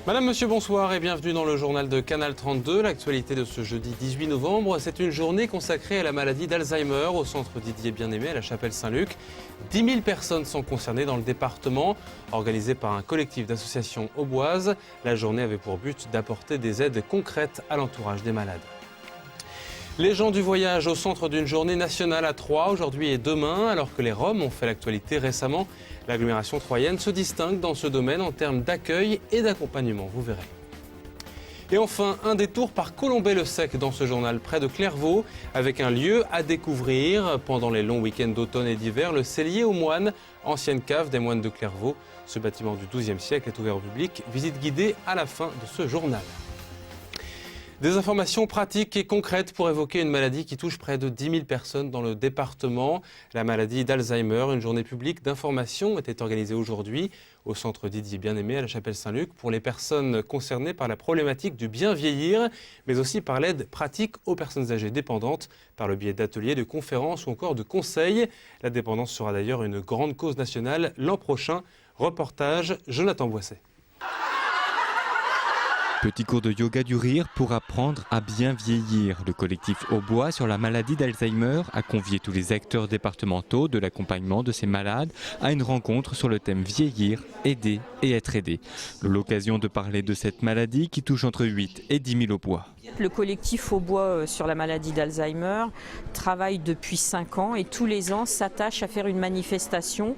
Madame, monsieur, bonsoir et bienvenue dans le journal de Canal 32. L'actualité de ce jeudi 18 novembre, c'est une journée consacrée à la maladie d'Alzheimer au centre Didier Bien-Aimé à la Chapelle-Saint-Luc. 10 000 personnes sont concernées dans le département. Organisée par un collectif d'associations auboises, la journée avait pour but d'apporter des aides concrètes à l'entourage des malades. Les gens du voyage au centre d'une journée nationale à Troyes aujourd'hui et demain, alors que les Roms ont fait l'actualité récemment. L'agglomération troyenne se distingue dans ce domaine en termes d'accueil et d'accompagnement, vous verrez. Et enfin, un détour par Colombey-le-Sec dans ce journal près de Clairvaux, avec un lieu à découvrir pendant les longs week-ends d'automne et d'hiver, le cellier aux moines, ancienne cave des moines de Clairvaux. Ce bâtiment du XIIe siècle est ouvert au public, visite guidée à la fin de ce journal. Des informations pratiques et concrètes pour évoquer une maladie qui touche près de 10 000 personnes dans le département. La maladie d'Alzheimer, une journée publique d'information était organisée aujourd'hui au centre Didier Bien-Aimé à la Chapelle-Saint-Luc pour les personnes concernées par la problématique du bien vieillir, mais aussi par l'aide pratique aux personnes âgées dépendantes, par le biais d'ateliers, de conférences ou encore de conseils. La dépendance sera d'ailleurs une grande cause nationale l'an prochain. Reportage Jonathan Boisset. Petit cours de yoga du rire pour apprendre à bien vieillir. Le collectif Aubois sur la maladie d'Alzheimer a convié tous les acteurs départementaux de l'accompagnement de ces malades à une rencontre sur le thème vieillir, aider et être aidé. L'occasion de parler de cette maladie qui touche entre 8 et 10 000 Aubois. Le collectif Aubois sur la maladie d'Alzheimer travaille depuis 5 ans et tous les ans s'attache à faire une manifestation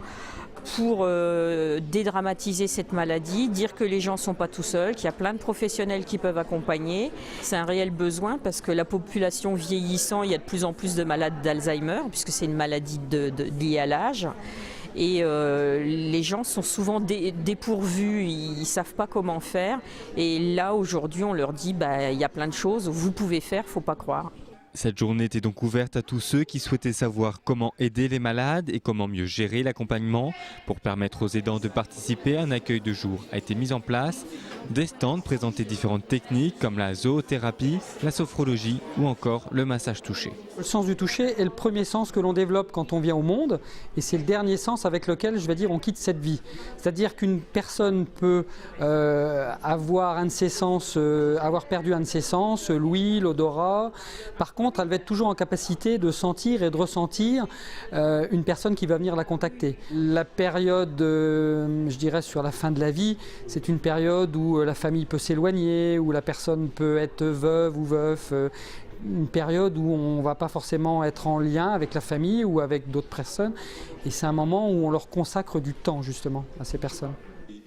pour dédramatiser cette maladie, dire que les gens ne sont pas tout seuls, qu'il y a plein de professionnels qui peuvent accompagner. C'est un réel besoin parce que la population vieillissant, il y a de plus en plus de malades d'Alzheimer, puisque c'est une maladie liée à l'âge. Et les gens sont souvent dépourvus, ils ne savent pas comment faire. Et là, aujourd'hui, on leur dit, il y a plein de choses, vous pouvez faire, il ne faut pas croire. Cette journée était donc ouverte à tous ceux qui souhaitaient savoir comment aider les malades et comment mieux gérer l'accompagnement. Pour permettre aux aidants de participer, un accueil de jour a été mis en place. Des stands présentaient différentes techniques comme la zoothérapie, la sophrologie ou encore le massage touché. Le sens du toucher est le premier sens que l'on développe quand on vient au monde et c'est le dernier sens avec lequel, on quitte cette vie. C'est-à-dire qu'une personne peut avoir un de ses sens, avoir perdu un de ses sens, l'ouïe, l'odorat. Par contre, elle va être toujours en capacité de sentir et de ressentir une personne qui va venir la contacter. La période, sur la fin de la vie, c'est une période où la famille peut s'éloigner, où la personne peut être veuve ou veuf, une période où on ne va pas forcément être en lien avec la famille ou avec d'autres personnes. Et c'est un moment où on leur consacre du temps justement à ces personnes.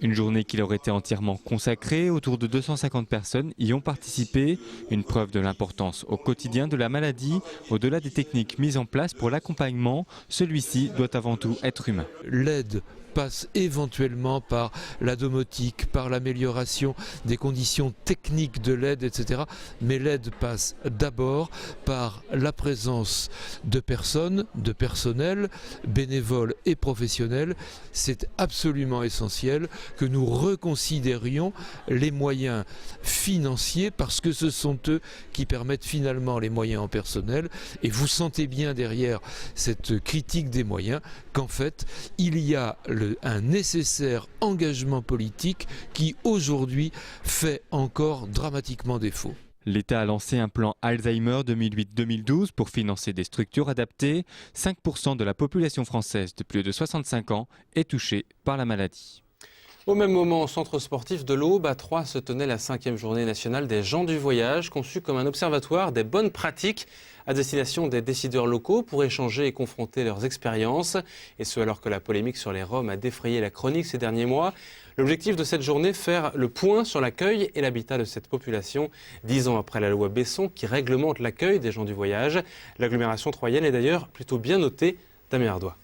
Une journée qui leur était entièrement consacrée, autour de 250 personnes y ont participé. Une preuve de l'importance au quotidien de la maladie. Au-delà des techniques mises en place pour l'accompagnement, celui-ci doit avant tout être humain. L'aide passe éventuellement par la domotique, par l'amélioration des conditions techniques de l'aide, etc. Mais l'aide passe d'abord par la présence de personnes, de personnel, bénévoles et professionnels. C'est absolument essentiel que nous reconsidérions les moyens financiers parce que ce sont eux qui permettent finalement les moyens en personnel. Et vous sentez bien derrière cette critique des moyens qu'en fait, il y a un nécessaire engagement politique qui aujourd'hui fait encore dramatiquement défaut. L'État a lancé un plan Alzheimer 2008-2012 pour financer des structures adaptées. 5% de la population française de plus de 65 ans est touchée par la maladie. Au même moment, au centre sportif de l'Aube, à Troyes, se tenait la 5e journée nationale des gens du voyage, conçue comme un observatoire des bonnes pratiques à destination des décideurs locaux pour échanger et confronter leurs expériences. Et ce, alors que la polémique sur les Roms a défrayé la chronique ces derniers mois. L'objectif de cette journée, faire le point sur l'accueil et l'habitat de cette population. 10 ans après la loi Besson qui réglemente l'accueil des gens du voyage. L'agglomération troyenne est d'ailleurs plutôt bien notée. Damien Ardois.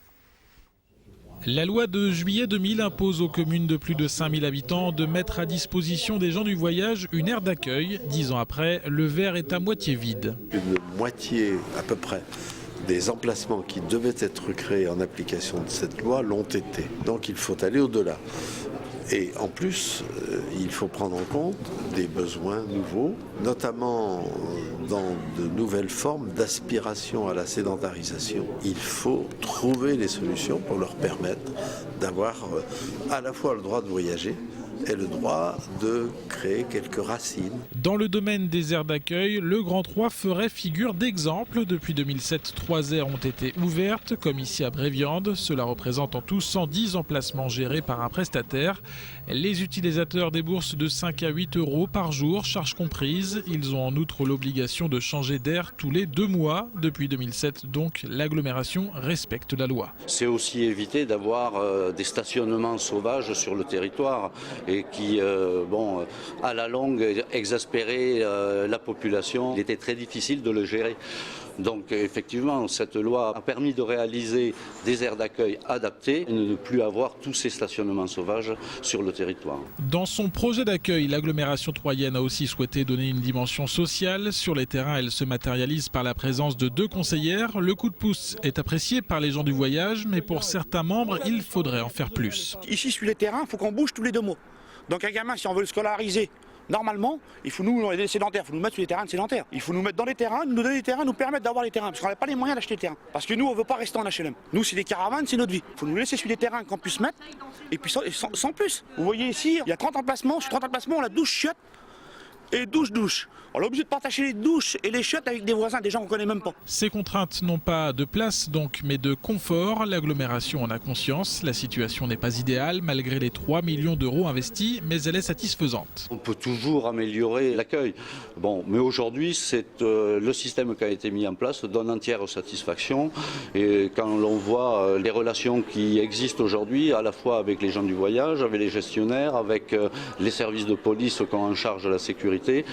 La loi de juillet 2000 impose aux communes de plus de 5000 habitants de mettre à disposition des gens du voyage une aire d'accueil. 10 ans après, le verre est à moitié vide. Une moitié à peu près des emplacements qui devaient être créés en application de cette loi l'ont été. Donc il faut aller au-delà. Et en plus, il faut prendre en compte des besoins nouveaux, notamment dans de nouvelles formes d'aspiration à la sédentarisation. Il faut trouver des solutions pour leur permettre d'avoir à la fois le droit de voyager, ait le droit de créer quelques racines. Dans le domaine des aires d'accueil, le Grand 3 ferait figure d'exemple. Depuis 2007, 3 aires ont été ouvertes, comme ici à Bréviande. Cela représente en tout 110 emplacements gérés par un prestataire. Les utilisateurs déboursent de 5 à 8 euros par jour, charges comprises. Ils ont en outre l'obligation de changer d'air tous les 2 mois. Depuis 2007, donc, l'agglomération respecte la loi. C'est aussi éviter d'avoir des stationnements sauvages sur le territoire et qui, à la longue, exaspéraient la population. Il était très difficile de le gérer. Donc effectivement, cette loi a permis de réaliser des aires d'accueil adaptées et de ne plus avoir tous ces stationnements sauvages sur le territoire. Dans son projet d'accueil, l'agglomération troyenne a aussi souhaité donner une dimension sociale. Sur les terrains, elle se matérialise par la présence de 2 conseillères. Le coup de pouce est apprécié par les gens du voyage, mais pour certains membres, il faudrait en faire plus. Ici, sur les terrains, il faut qu'on bouge tous les 2 mois. Donc un gamin, si on veut le scolariser, normalement, il faut nous, on est des sédentaires, il faut nous mettre sur les terrains de sédentaires. Il faut nous mettre dans les terrains, nous donner les terrains, nous permettre d'avoir les terrains. Parce qu'on n'a pas les moyens d'acheter les terrains. Parce que nous, on ne veut pas rester en HLM. Nous, c'est des caravanes, c'est notre vie. Il faut nous laisser sur des terrains qu'on puisse mettre, et puis sans plus. Vous voyez ici, il y a 30 emplacements. Sur 30 emplacements, on a 12 chiottes et 12 douches. On est obligé de partager les douches et les chiottes avec des voisins, des gens qu'on ne connaît même pas. Ces contraintes n'ont pas de place donc, mais de confort. L'agglomération en a conscience. La situation n'est pas idéale malgré les 3 millions d'euros investis, mais elle est satisfaisante. On peut toujours améliorer l'accueil. Mais aujourd'hui, c'est le système qui a été mis en place donne entière satisfaction. Et quand l'on voit les relations qui existent aujourd'hui, à la fois avec les gens du voyage, avec les gestionnaires, avec les services de police qui ont en charge la sécurité,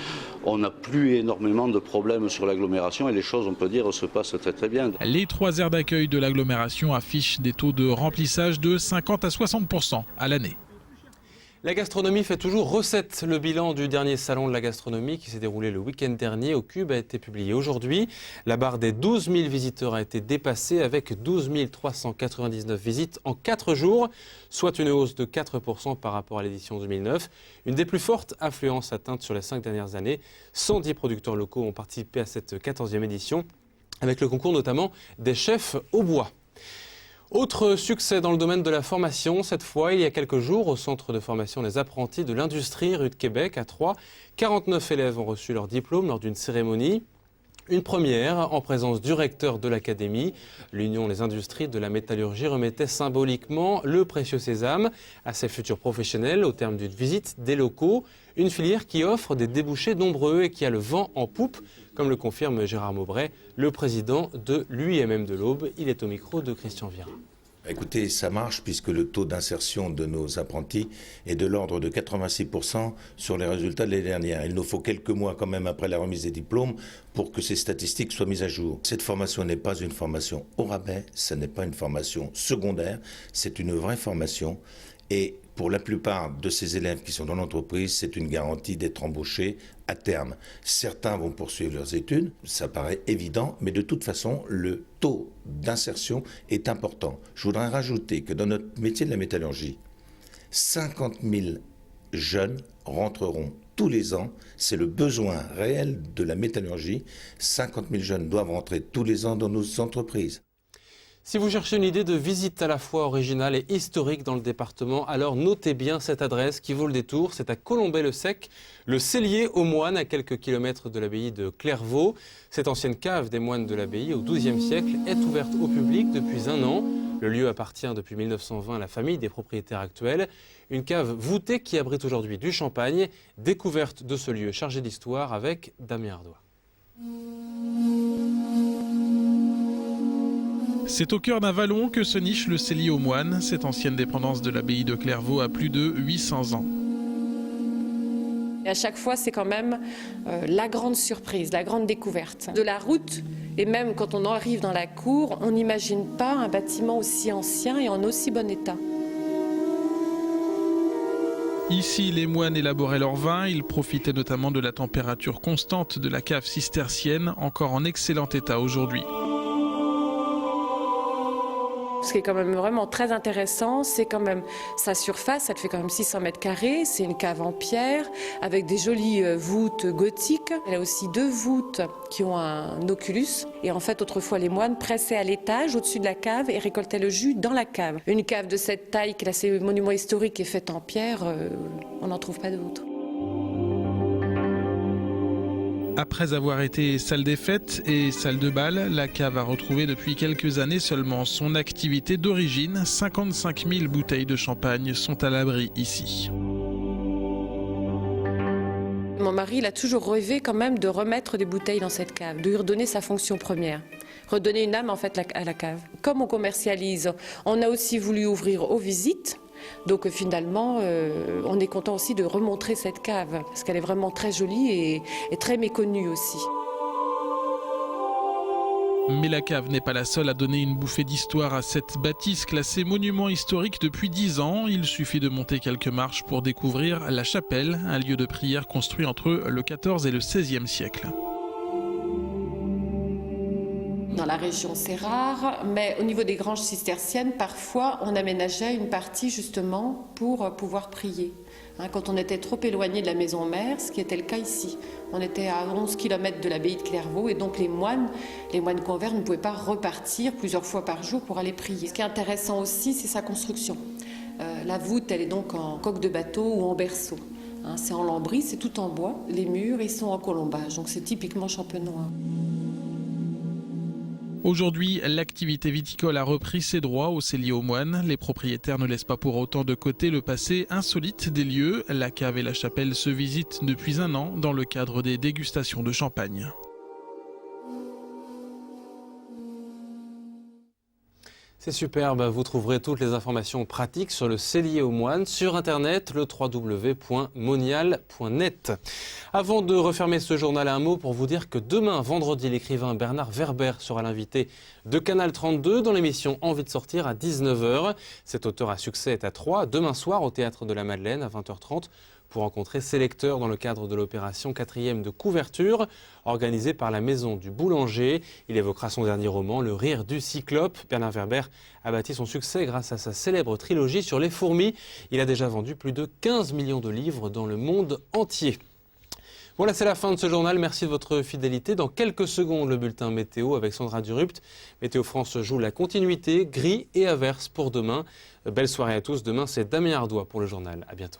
on n'a plus énormément de problèmes sur l'agglomération et les choses, on peut dire, se passent très très bien. Les 3 aires d'accueil de l'agglomération affichent des taux de remplissage de 50 à 60% à l'année. La gastronomie fait toujours recette. Le bilan du dernier salon de la gastronomie qui s'est déroulé le week-end dernier au Cube a été publié aujourd'hui. La barre des 12 000 visiteurs a été dépassée avec 12 399 visites en 4 jours, soit une hausse de 4% par rapport à l'édition 2009. Une des plus fortes affluences atteintes sur les 5 dernières années. 110 producteurs locaux ont participé à cette 14e édition, avec le concours notamment des chefs au bois. Autre succès dans le domaine de la formation, cette fois il y a quelques jours au centre de formation des apprentis de l'industrie rue de Québec à Troyes. 49 élèves ont reçu leur diplôme lors d'une cérémonie. Une première en présence du recteur de l'académie. L'Union des industries de la métallurgie remettait symboliquement le précieux sésame à ses futurs professionnels au terme d'une visite des locaux. Une filière qui offre des débouchés nombreux et qui a le vent en poupe, comme le confirme Gérard Maubray, le président de l'UIMM de l'Aube. Il est au micro de Christian Virin. Écoutez, ça marche puisque le taux d'insertion de nos apprentis est de l'ordre de 86% sur les résultats de l'année dernière. Il nous faut quelques mois quand même après la remise des diplômes pour que ces statistiques soient mises à jour. Cette formation n'est pas une formation au rabais, ce n'est pas une formation secondaire, c'est une vraie formation. Et pour la plupart de ces élèves qui sont dans l'entreprise, c'est une garantie d'être embauchés à terme. Certains vont poursuivre leurs études, ça paraît évident, mais de toute façon, le taux d'insertion est important. Je voudrais rajouter que dans notre métier de la métallurgie, 50 000 jeunes rentreront tous les ans. C'est le besoin réel de la métallurgie. 50 000 jeunes doivent rentrer tous les ans dans nos entreprises. Si vous cherchez une idée de visite à la fois originale et historique dans le département, alors notez bien cette adresse qui vaut le détour. C'est à Colombey-le-Sec, le cellier aux moines, à quelques kilomètres de l'abbaye de Clairvaux. Cette ancienne cave des moines de l'abbaye au XIIe siècle est ouverte au public depuis 1 an. Le lieu appartient depuis 1920 à la famille des propriétaires actuels. Une cave voûtée qui abrite aujourd'hui du champagne. Découverte de ce lieu chargé d'histoire avec Damien Ardois. C'est au cœur d'un vallon que se niche le cellier aux moines. Cette ancienne dépendance de l'abbaye de Clairvaux a plus de 800 ans. Et à chaque fois, c'est quand même la grande surprise, la grande découverte. De la route, et même quand on arrive dans la cour, on n'imagine pas un bâtiment aussi ancien et en aussi bon état. Ici, les moines élaboraient leur vin. Ils profitaient notamment de la température constante de la cave cistercienne, encore en excellent état aujourd'hui. Ce qui est quand même vraiment très intéressant, c'est quand même sa surface, elle fait quand même 600 mètres carrés, c'est une cave en pierre avec des jolies voûtes gothiques. Elle a aussi 2 voûtes qui ont un oculus et en fait autrefois les moines pressaient à l'étage au-dessus de la cave et récoltaient le jus dans la cave. Une cave de cette taille, classée monument historique et faite en pierre, on n'en trouve pas d'autre. Après avoir été salle des fêtes et salle de bal, la cave a retrouvé depuis quelques années seulement son activité d'origine. 55 000 bouteilles de champagne sont à l'abri ici. Mon mari, il a toujours rêvé quand même de remettre des bouteilles dans cette cave, de lui redonner sa fonction première, redonner une âme en fait à la cave. Comme on commercialise, on a aussi voulu ouvrir aux visites. Donc finalement, on est content aussi de remontrer cette cave, parce qu'elle est vraiment très jolie et très méconnue aussi. Mais la cave n'est pas la seule à donner une bouffée d'histoire à cette bâtisse classée monument historique depuis 10 ans. Il suffit de monter quelques marches pour découvrir la chapelle, un lieu de prière construit entre le XIV et le XVIe siècle. Dans la région, c'est rare, mais au niveau des granges cisterciennes, parfois, on aménageait une partie justement pour pouvoir prier. Quand on était trop éloigné de la maison mère, ce qui était le cas ici. On était à 11 km de l'abbaye de Clairvaux et donc les moines convers ne pouvaient pas repartir plusieurs fois par jour pour aller prier. Ce qui est intéressant aussi, c'est sa construction. La voûte, elle est donc en coque de bateau ou en berceau. C'est en lambris, c'est tout en bois. Les murs, ils sont en colombage, donc c'est typiquement champenois. Aujourd'hui, l'activité viticole a repris ses droits au cellier aux moines. Les propriétaires ne laissent pas pour autant de côté le passé insolite des lieux. La cave et la chapelle se visitent depuis 1 an dans le cadre des dégustations de champagne. C'est superbe, vous trouverez toutes les informations pratiques sur le cellier aux moines sur internet, le www.monial.net. Avant de refermer ce journal, un mot pour vous dire que demain, vendredi, l'écrivain Bernard Werber sera l'invité de Canal 32 dans l'émission Envie de sortir à 19h. Cet auteur à succès est à Troyes, demain soir au Théâtre de la Madeleine à 20h30. Pour rencontrer ses lecteurs dans le cadre de l'opération 4e de couverture, organisée par la Maison du Boulanger. Il évoquera son dernier roman, Le Rire du Cyclope. Bernard Werber a bâti son succès grâce à sa célèbre trilogie sur les fourmis. Il a déjà vendu plus de 15 millions de livres dans le monde entier. Voilà, c'est la fin de ce journal. Merci de votre fidélité. Dans quelques secondes, le bulletin météo avec Sandra Durupt. Météo France joue la continuité, gris et averse pour demain. Belle soirée à tous. Demain, c'est Damien Ardois pour le journal. À bientôt.